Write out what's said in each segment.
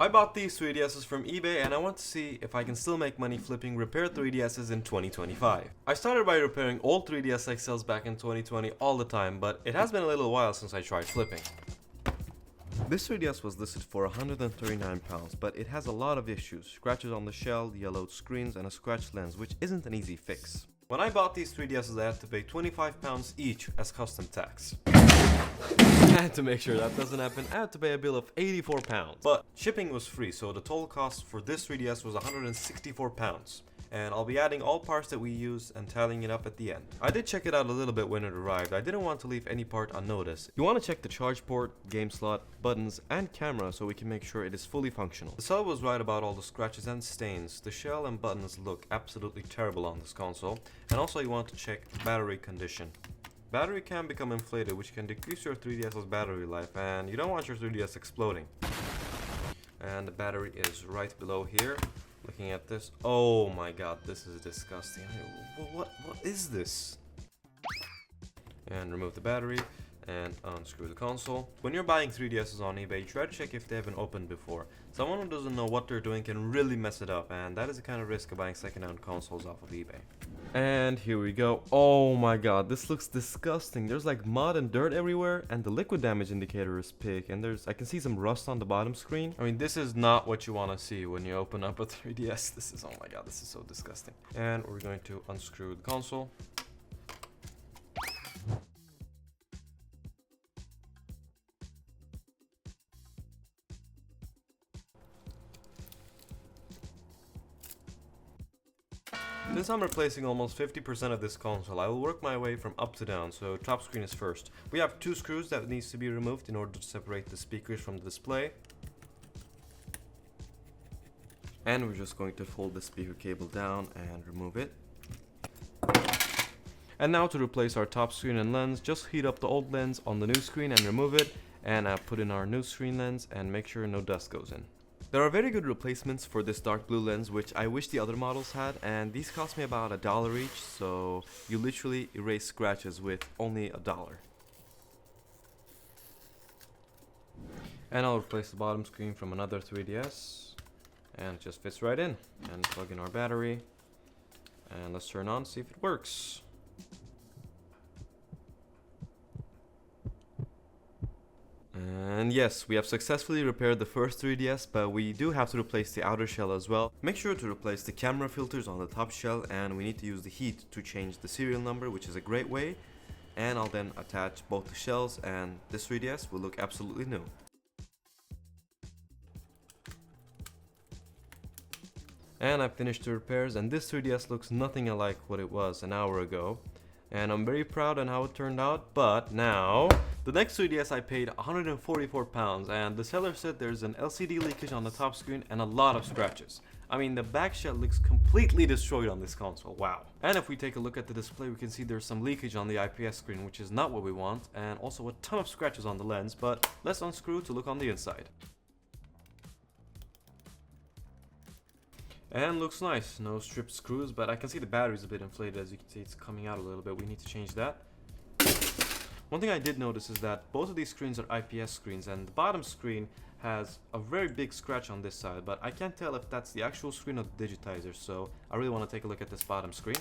I bought these 3DSs from eBay and I want to see if I can still make money flipping repaired 3DSs in 2025. I started by repairing old 3DS XLs back in 2020 all the time, but it has been a little while since I tried flipping. This 3DS was listed for £139, but it has a lot of issues: scratches on the shell, yellowed screens, and a scratched lens, which isn't an easy fix. When I bought these 3DSs, I had to pay £25 each as custom tax. And to make sure that doesn't happen, I had to pay a bill of £84. But shipping was free, so the total cost for this 3DS was £164. And I'll be adding all parts that we use and tallying it up at the end. I did check it out a little bit when it arrived. I didn't want to leave any part unnoticed. You want to check the charge port, game slot, buttons, and camera so we can make sure it is fully functional. The seller was right about all the scratches and stains. The shell and buttons look absolutely terrible on this console. And also you want to check battery condition. Battery can become inflated, which can decrease your 3DS's battery life, and you don't want your 3DS exploding. And the battery is right below here. Looking at this, oh my god, this is disgusting. What is this? And remove the battery and unscrew the console. When you're buying 3DSs on eBay, try to check if they haven't opened before. Someone who doesn't know what they're doing can really mess it up, and that is the kind of risk of buying second-hand consoles off of eBay. And here we go. Oh my god, this looks disgusting. There's like mud and dirt everywhere, and the liquid damage indicator is pink, and I can see some rust on the bottom screen. I mean, this is not what you want to see when you open up a 3DS. This is, oh my god, this is so disgusting. And we're going to unscrew the console. Since I'm replacing almost 50% of this console, I will work my way from up to down, so top screen is first. We have two screws that needs to be removed in order to separate the speakers from the display. And we're just going to fold the speaker cable down and remove it. And now to replace our top screen and lens, just heat up the old lens on the new screen and remove it, and put in our new screen lens and make sure no dust goes in. There are very good replacements for this dark blue lens, which I wish the other models had, and these cost me about $1 each, so you literally erase scratches with only $1. And I'll replace the bottom screen from another 3DS, and it just fits right in. And plug in our battery, and let's turn on, see if it works. And yes, we have successfully repaired the first 3DS, but we do have to replace the outer shell as well. Make sure to replace the camera filters on the top shell, and we need to use the heat to change the serial number, which is a great way. And I'll then attach both the shells, and this 3DS will look absolutely new. And I've finished the repairs, and this 3DS looks nothing alike what it was an hour ago. And I'm very proud on how it turned out, but now the next 3DS I paid £144, and the seller said there's an LCD leakage on the top screen and a lot of scratches. I mean, the back shell looks completely destroyed on this console, wow. And if we take a look at the display, we can see there's some leakage on the IPS screen, which is not what we want, and also a ton of scratches on the lens, but let's unscrew to look on the inside. And looks nice, no stripped screws, but I can see the battery's a bit inflated. As you can see, it's coming out a little bit. We need to change that. One thing I did notice is that both of these screens are IPS screens, and the bottom screen has a very big scratch on this side, but I can't tell if that's the actual screen or the digitizer, so I really want to take a look at this bottom screen.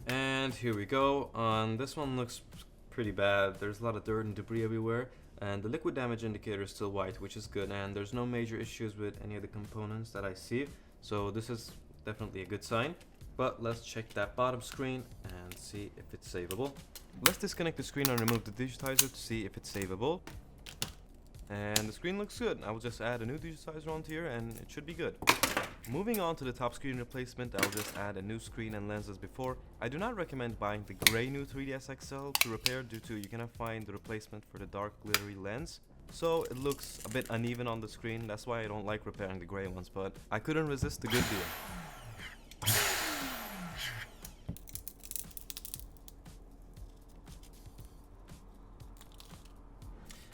And here we go. This one looks pretty bad. There's a lot of dirt and debris everywhere, and the liquid damage indicator is still white, which is good, and there's no major issues with any of the components that I see. So this is definitely a good sign. But let's check that bottom screen and see if it's savable. Let's disconnect the screen and remove the digitizer to see if it's savable. And the screen looks good. I will just add a new digitizer onto here and it should be good. Moving on to the top screen replacement, I'll just add a new screen and lens as before. I do not recommend buying the gray new 3DS XL to repair due to you cannot find the replacement for the dark glittery lens. So it looks a bit uneven on the screen, that's why I don't like repairing the gray ones, but I couldn't resist the good deal.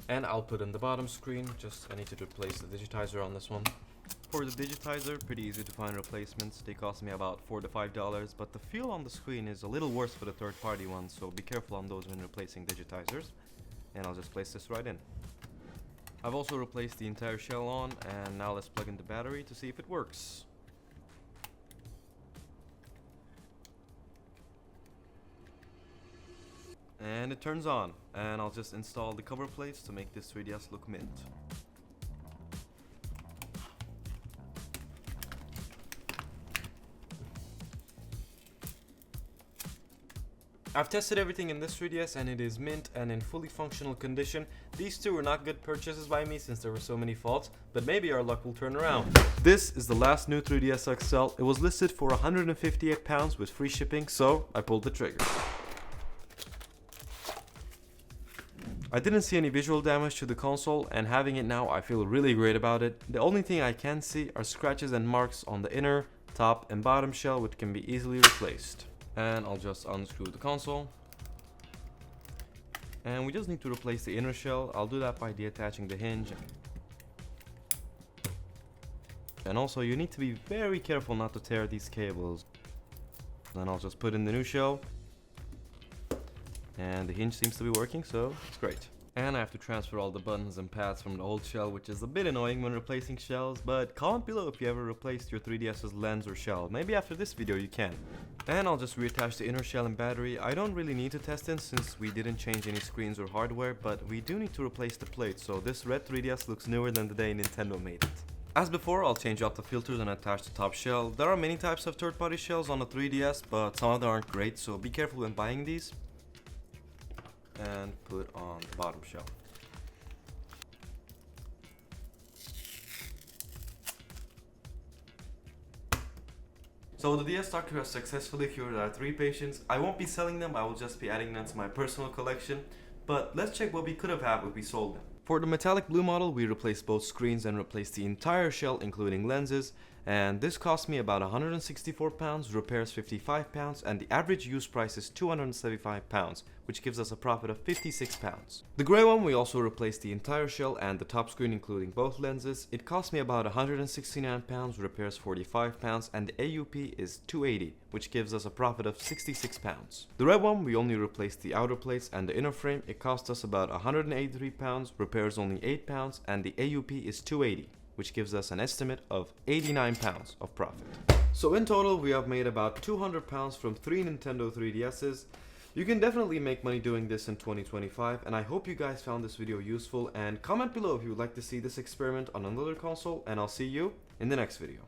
And I'll put in the bottom screen, just I need to replace the digitizer on this one. For the digitizer, pretty easy to find replacements. They cost me about $4 to $5, but the feel on the screen is a little worse for the third-party ones, so be careful on those when replacing digitizers. And I'll just place this right in. I've also replaced the entire shell on, and now let's plug in the battery to see if it works. And it turns on, and I'll just install the cover plates to make this 3DS look mint. I've tested everything in this 3DS and it is mint and in fully functional condition. These two were not good purchases by me since there were so many faults, but maybe our luck will turn around. This is the last new 3DS XL. It was listed for £158 with free shipping, so I pulled the trigger. I didn't see any visual damage to the console, and having it now I feel really great about it. The only thing I can see are scratches and marks on the inner, top and bottom shell, which can be easily replaced. And I'll just unscrew the console. And we just need to replace the inner shell. I'll do that by detaching the hinge. And also you need to be very careful not to tear these cables. Then I'll just put in the new shell. And the hinge seems to be working, so it's great. And I have to transfer all the buttons and pads from the old shell, which is a bit annoying when replacing shells, but comment below if you ever replaced your 3DS's lens or shell. Maybe after this video you can. And I'll just reattach the inner shell and battery. I don't really need to test it since we didn't change any screens or hardware, but we do need to replace the plate, so this red 3DS looks newer than the day Nintendo made it. As before, I'll change out the filters and attach the top shell. There are many types of third-party shells on the 3DS, but some of them aren't great, so be careful when buying these. And put on the bottom shell. So the DS Doctor has successfully cured our 3 patients. I won't be selling them, I will just be adding them to my personal collection. But let's check what we could have had if we sold them. For the metallic blue model, we replaced both screens and replaced the entire shell including lenses. And this cost me about £164, repairs £55, and the average use price is £275, which gives us a profit of £56. The grey one, we also replaced the entire shell and the top screen including both lenses. It cost me about £169, repairs £45, and the AUP is £280, which gives us a profit of £66. The red one, we only replaced the outer plates and the inner frame. It cost us about £183, repairs only £8, and the AUP is £280. which gives us an estimate of £89 of profit. So in total, we have made about £200 from 3 Nintendo 3DS's. You can definitely make money doing this in 2025, and I hope you guys found this video useful, and comment below if you would like to see this experiment on another console, and I'll see you in the next video.